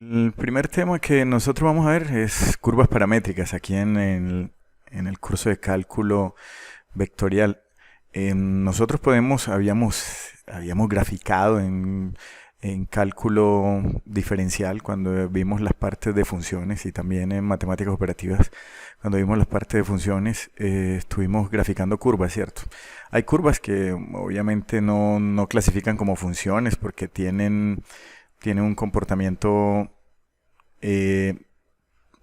El primer tema que nosotros vamos a ver es curvas paramétricas aquí en el curso de cálculo vectorial. Nosotros habíamos graficado en cálculo diferencial cuando vimos las partes de funciones y también en matemáticas operativas cuando vimos las partes de funciones, estuvimos graficando curvas, ¿cierto? Hay curvas que obviamente no clasifican como funciones porque tienen eh,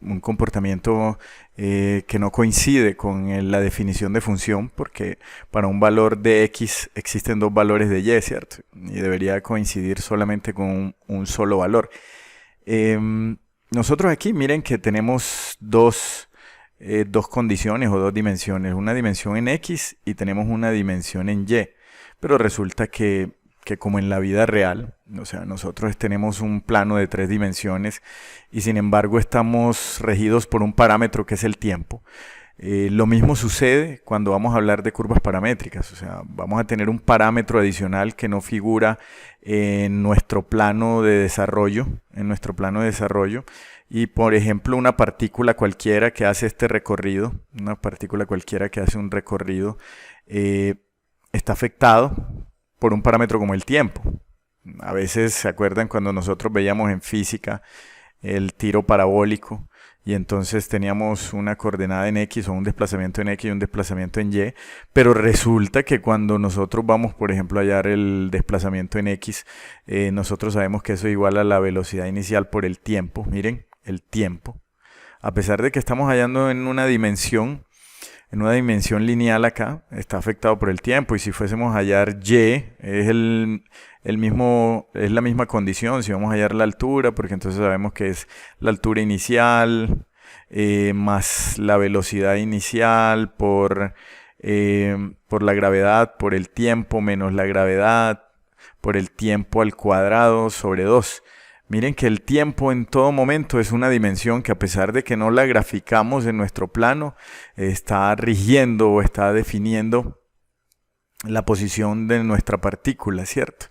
un comportamiento que no coincide con la definición de función, porque para un valor de x existen dos valores de y, ¿cierto? Y debería coincidir solamente con un solo valor. Nosotros aquí, miren que tenemos dos condiciones o dos dimensiones, una dimensión en x y tenemos una dimensión en y, pero resulta que como en la vida real, o sea, nosotros tenemos un plano de 3 dimensiones y sin embargo estamos regidos por un parámetro que es el tiempo. Lo mismo sucede cuando vamos a hablar de curvas paramétricas, o sea, vamos a tener un parámetro adicional que no figura en nuestro plano de desarrollo, y por ejemplo una partícula cualquiera que hace este recorrido, una partícula cualquiera que hace un recorrido, está afectado por un parámetro como el tiempo. A veces se acuerdan cuando nosotros veíamos en física el tiro parabólico y entonces teníamos una coordenada en X o un desplazamiento en X y un desplazamiento en Y, pero resulta que cuando nosotros vamos, por ejemplo, a hallar el desplazamiento en X, nosotros sabemos que eso es igual a la velocidad inicial por el tiempo. Miren, el tiempo. A pesar de que estamos hallando en una dimensión lineal acá, está afectado por el tiempo, y si fuésemos a hallar y, es la misma condición. Si vamos a hallar la altura, porque entonces sabemos que es la altura inicial más la velocidad inicial por la gravedad, por el tiempo menos la gravedad, por el tiempo al cuadrado sobre 2. Miren que el tiempo en todo momento es una dimensión que, a pesar de que no la graficamos en nuestro plano, está rigiendo o está definiendo la posición de nuestra partícula, ¿cierto?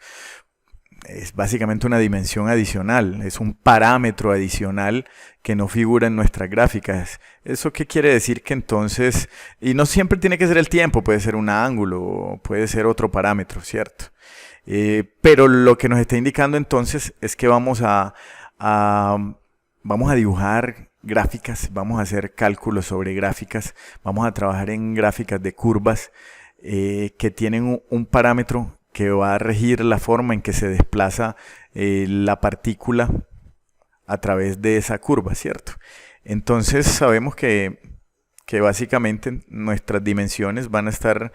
Es básicamente una dimensión adicional, es un parámetro adicional que no figura en nuestras gráficas. ¿Eso qué quiere decir? Que entonces, y no siempre tiene que ser el tiempo, puede ser un ángulo, puede ser otro parámetro, ¿cierto? Pero lo que nos está indicando entonces es que vamos a dibujar gráficas, vamos a hacer cálculos sobre gráficas, vamos a trabajar en gráficas de curvas que tienen un parámetro que va a regir la forma en que se desplaza la partícula a través de esa curva, ¿cierto? Entonces sabemos que básicamente nuestras dimensiones van a estar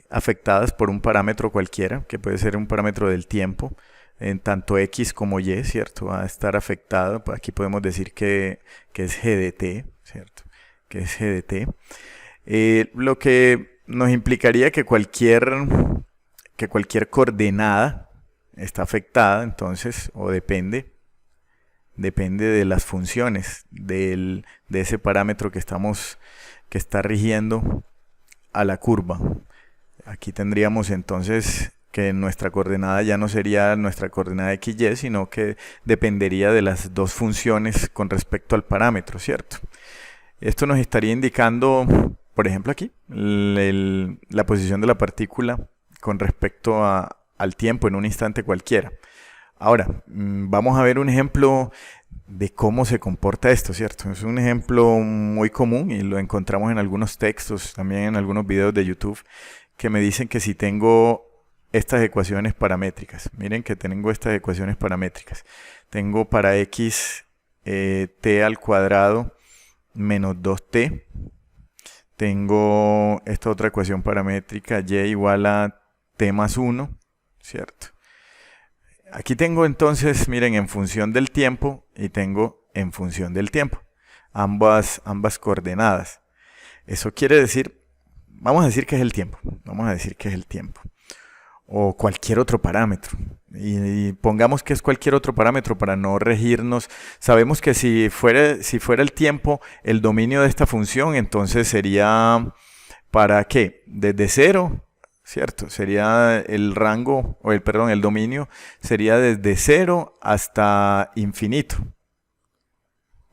afectadas por un parámetro cualquiera, que puede ser un parámetro del tiempo, en tanto X como Y, ¿cierto? Va a estar afectado. Aquí podemos decir que es GDT, ¿cierto? Que es GDT. Lo que nos implicaría que cualquier coordenada está afectada, entonces, o depende de las funciones de ese parámetro que está rigiendo a la curva. Aquí tendríamos entonces que nuestra coordenada ya no sería nuestra coordenada XY, sino que dependería de las dos funciones con respecto al parámetro, ¿cierto? Esto nos estaría indicando, por ejemplo aquí, la posición de la partícula con respecto al tiempo en un instante cualquiera. Ahora, vamos a ver un ejemplo de cómo se comporta esto, ¿cierto? Es un ejemplo muy común y lo encontramos en algunos textos, también en algunos videos de YouTube, que me dicen que si tengo estas ecuaciones paramétricas, miren que tengo estas ecuaciones paramétricas. Tengo para x t al cuadrado menos 2t. Tengo esta otra ecuación paramétrica, y igual a t más 1, ¿cierto? Aquí tengo entonces, miren, en función del tiempo y tengo en función del tiempo, ambas coordenadas. Eso quiere decir, vamos a decir que es el tiempo, o cualquier otro parámetro. Y pongamos que es cualquier otro parámetro para no regirnos. Sabemos que si fuera el tiempo el dominio de esta función, entonces sería ¿para qué? Desde cero, ¿cierto? Sería el rango, el dominio sería desde cero hasta infinito,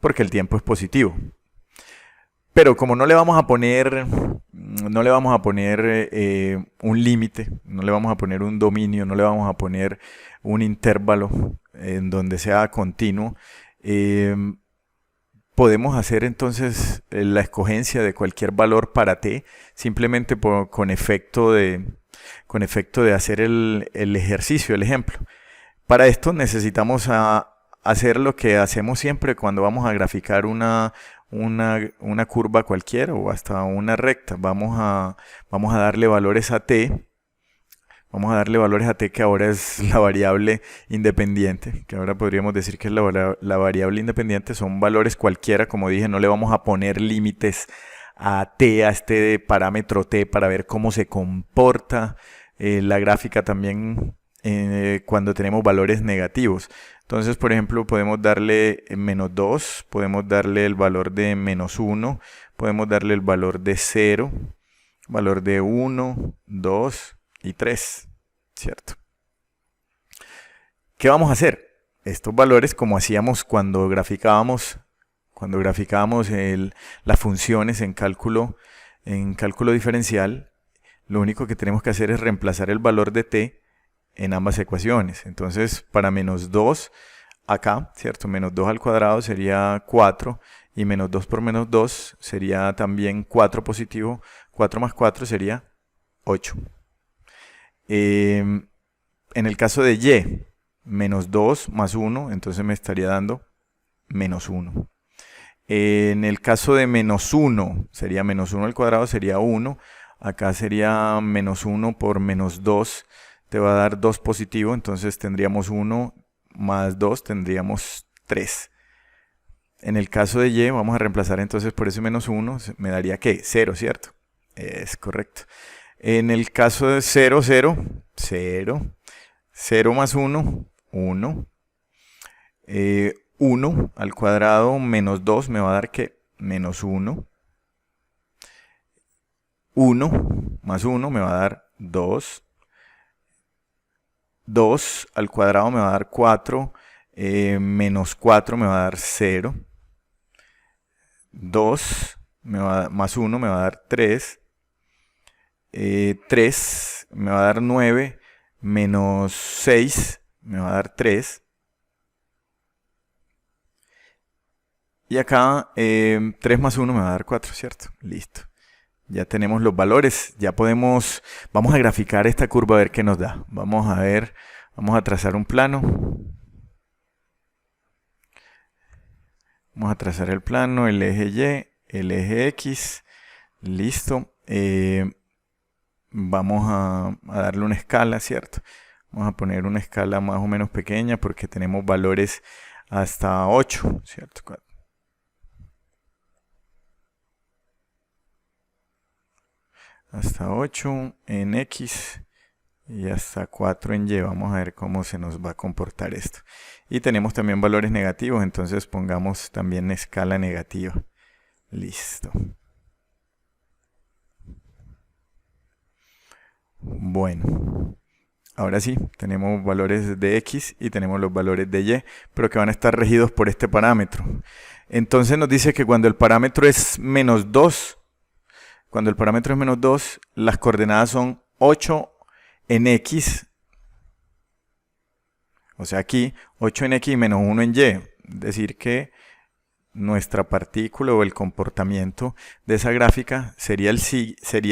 porque el tiempo es positivo. Pero como no le vamos a poner, un límite, no le vamos a poner un dominio, no le vamos a poner un intervalo en donde sea continuo, eh, podemos hacer entonces la escogencia de cualquier valor para t, simplemente con efecto de hacer el ejercicio, el ejemplo. Para esto necesitamos hacer lo que hacemos siempre cuando vamos a graficar una curva cualquiera o hasta una recta. Vamos a darle valores a t. Vamos a darle valores a t, que ahora es la variable independiente, que ahora podríamos decir que es la variable independiente. Son valores cualquiera, como dije, no le vamos a poner límites a t, a este parámetro t, para ver cómo se comporta la gráfica también cuando tenemos valores negativos. Entonces, por ejemplo, podemos darle menos 2, podemos darle el valor de menos 1, podemos darle el valor de 0, valor de 1, 2 y 3, ¿cierto? ¿Qué vamos a hacer? Estos valores, como hacíamos cuando graficábamos las funciones en cálculo diferencial, lo único que tenemos que hacer es reemplazar el valor de t en ambas ecuaciones. Entonces, para menos 2 acá, ¿cierto? Menos 2 al cuadrado sería 4, y menos 2 por menos 2 sería también 4 positivo. 4 más 4 sería 8. En el caso de y, menos 2 más 1, entonces me estaría dando menos 1. En el caso de menos 1, sería menos 1 al cuadrado, sería 1. Acá sería menos 1 por menos 2, te va a dar 2 positivo, entonces tendríamos 1 más 2, tendríamos 3. En el caso de y, vamos a reemplazar entonces por ese menos 1, me daría ¿qué? 0, ¿cierto? Es correcto. En el caso de 0, 0, 0. 0 más 1, 1. 1 al cuadrado menos 2 me va a dar ¿qué? Menos 1. 1 más 1 me va a dar 2. 2 al cuadrado me va a dar 4. Menos 4 me va a dar 0. 2 más 1 me va a dar 3. 3 me va a dar 9. Menos 6 me va a dar 3. Y acá 3 más 1 me va a dar 4, ¿cierto? Listo. Ya tenemos los valores. Ya vamos a graficar esta curva a ver qué nos da. Vamos a trazar un plano. Vamos a trazar el plano, el eje Y, el eje X. Listo. Vamos a darle una escala, ¿cierto? Vamos a poner una escala más o menos pequeña porque tenemos valores hasta 8, ¿cierto? Hasta 8 en X y hasta 4 en Y. Vamos a ver cómo se nos va a comportar esto. Y tenemos también valores negativos, entonces pongamos también escala negativa. Listo. Bueno, ahora sí, tenemos valores de X y tenemos los valores de Y, pero que van a estar regidos por este parámetro. Entonces nos dice que cuando el parámetro es menos 2, las coordenadas son 8 en X, o sea aquí 8 en X y menos 1 en Y. Es decir que nuestra partícula o el comportamiento de esa gráfica sería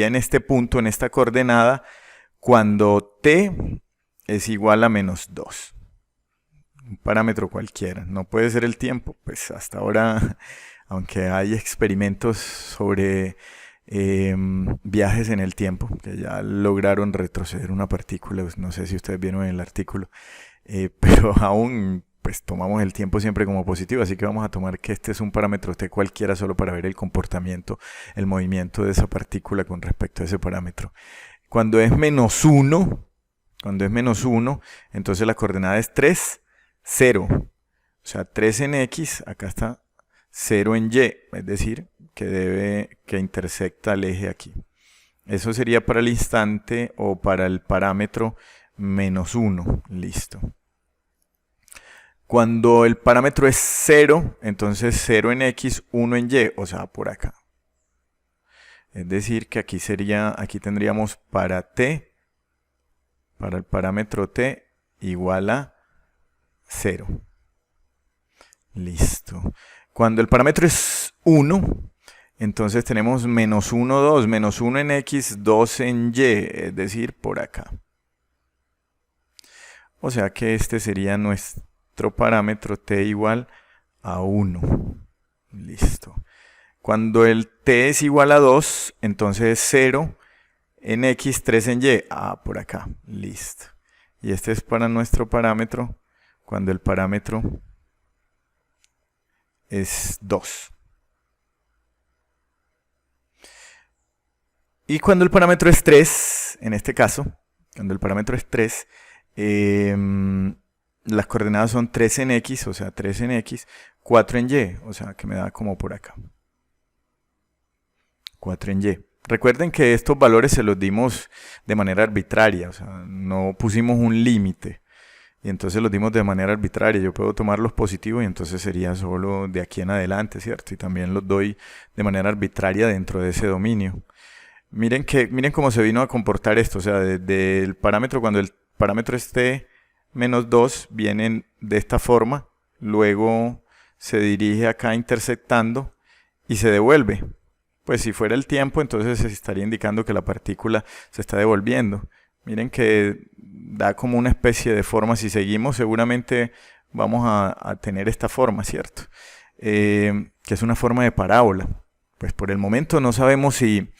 en este punto, en esta coordenada, cuando t es igual a menos 2. Un parámetro cualquiera. No puede ser el tiempo, pues hasta ahora, aunque hay experimentos sobre viajes en el tiempo, que ya lograron retroceder una partícula, pues no sé si ustedes vieron en el artículo, pero aún pues tomamos el tiempo siempre como positivo, así que vamos a tomar que este es un parámetro t cualquiera solo para ver el comportamiento, el movimiento de esa partícula con respecto a ese parámetro. Cuando es menos 1, entonces la coordenada es 3, 0. O sea, 3 en X, acá está 0 en Y, es decir, que intersecta el eje aquí. Eso sería para el instante o para el parámetro menos 1. Listo. Cuando el parámetro es 0, entonces 0 en X, 1 en Y, o sea, por acá. Es decir, que aquí tendríamos para T, para el parámetro T, igual a 0. Listo. Cuando el parámetro es 1, entonces tenemos menos 1, 2, menos 1 en X, 2 en Y, es decir, por acá. O sea que este sería nuestro parámetro T igual a 1. Listo. Cuando el T es igual a 2, entonces 0 en X, 3 en Y. Por acá. Listo. Y este es para nuestro parámetro cuando el parámetro es 2. Y cuando el parámetro es 3, en este caso, cuando el parámetro es 3, las coordenadas son 3 en X, o sea, 3 en X, 4 en Y, o sea, que me da como por acá. 4 en Y. Recuerden que estos valores se los dimos de manera arbitraria, o sea, no pusimos un límite. Y entonces los dimos de manera arbitraria. Yo puedo tomar los positivos y entonces sería solo de aquí en adelante, ¿cierto? Y también los doy de manera arbitraria dentro de ese dominio. Miren cómo se vino a comportar esto. O sea, desde el parámetro, cuando el parámetro esté menos 2, vienen de esta forma. Luego se dirige acá intersectando y se devuelve. Pues si fuera el tiempo, entonces se estaría indicando que la partícula se está devolviendo. Miren que da como una especie de forma. Si seguimos, seguramente vamos a tener esta forma, ¿cierto? Que es una forma de parábola. Pues por el momento no sabemos si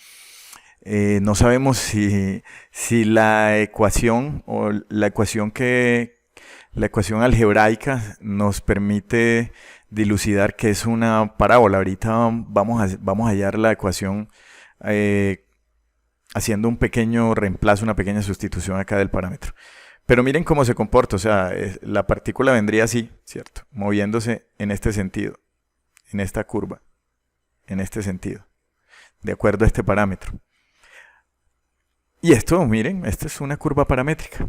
la ecuación o la ecuación algebraica nos permite dilucidar que es una parábola. Ahorita vamos a hallar la ecuación haciendo un pequeño reemplazo, una pequeña sustitución acá del parámetro. Pero miren cómo se comporta, o sea, la partícula vendría así, ¿cierto? Moviéndose en este sentido, en esta curva, en este sentido, de acuerdo a este parámetro. Y esto, miren, esta es una curva paramétrica,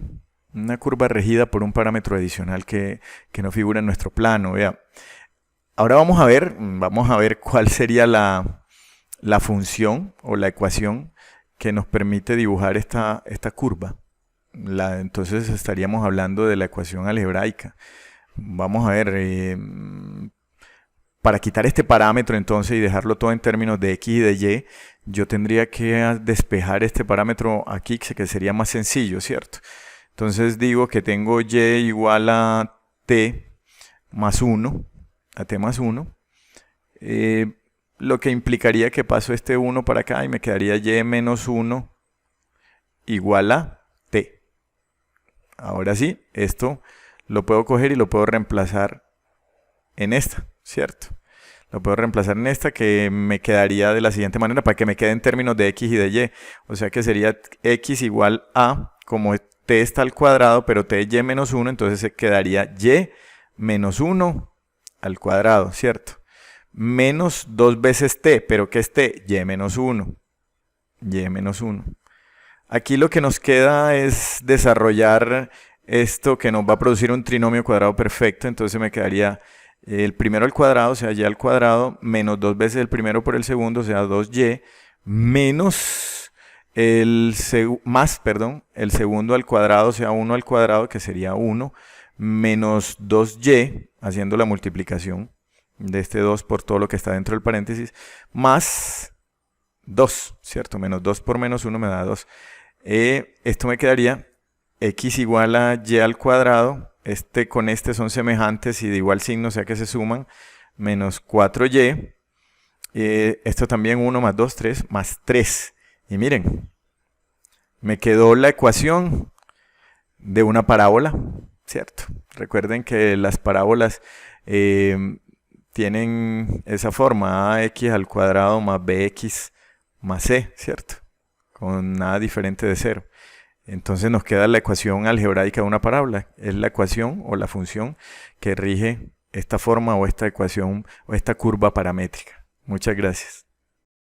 una curva regida por un parámetro adicional que no figura en nuestro plano. Vea. Ahora vamos a ver cuál sería la función o la ecuación que nos permite dibujar esta curva. Entonces estaríamos hablando de la ecuación algebraica. Vamos a ver, para quitar este parámetro entonces y dejarlo todo en términos de X y de Y, yo tendría que despejar este parámetro aquí, que sería más sencillo, ¿cierto? Entonces digo que tengo Y igual a T más 1, a T más 1, lo que implicaría que paso este 1 para acá y me quedaría Y menos 1 igual a T. Ahora sí, esto lo puedo coger y lo puedo reemplazar en esta, ¿cierto? Lo puedo reemplazar en esta, que me quedaría de la siguiente manera para que me quede en términos de X y de Y. O sea que sería X igual a, como T está al cuadrado, pero T es Y menos 1, entonces se quedaría Y menos 1 al cuadrado, ¿cierto? Menos 2 veces T, pero ¿qué es T? Y menos 1. Y menos 1. Aquí lo que nos queda es desarrollar esto que nos va a producir un trinomio cuadrado perfecto, entonces me quedaría el primero al cuadrado, o sea, Y al cuadrado, menos 2 veces el primero por el segundo, o sea, 2Y, menos el segundo al cuadrado, o sea, 1 al cuadrado, que sería 1, menos 2Y, haciendo la multiplicación de este 2 por todo lo que está dentro del paréntesis, más 2, ¿cierto? Menos 2 por menos 1 me da 2. Esto me quedaría X igual a Y al cuadrado, con este son semejantes y de igual signo, o sea que se suman, menos 4Y, esto también 1 más 2, 3, más 3. Y miren, me quedó la ecuación de una parábola, ¿cierto? Recuerden que las parábolas tienen esa forma, ax al cuadrado más bx más c, ¿cierto? Con nada diferente de 0. Entonces nos queda la ecuación algebraica de una parábola. Es la ecuación o la función que rige esta forma o esta ecuación o esta curva paramétrica. Muchas gracias.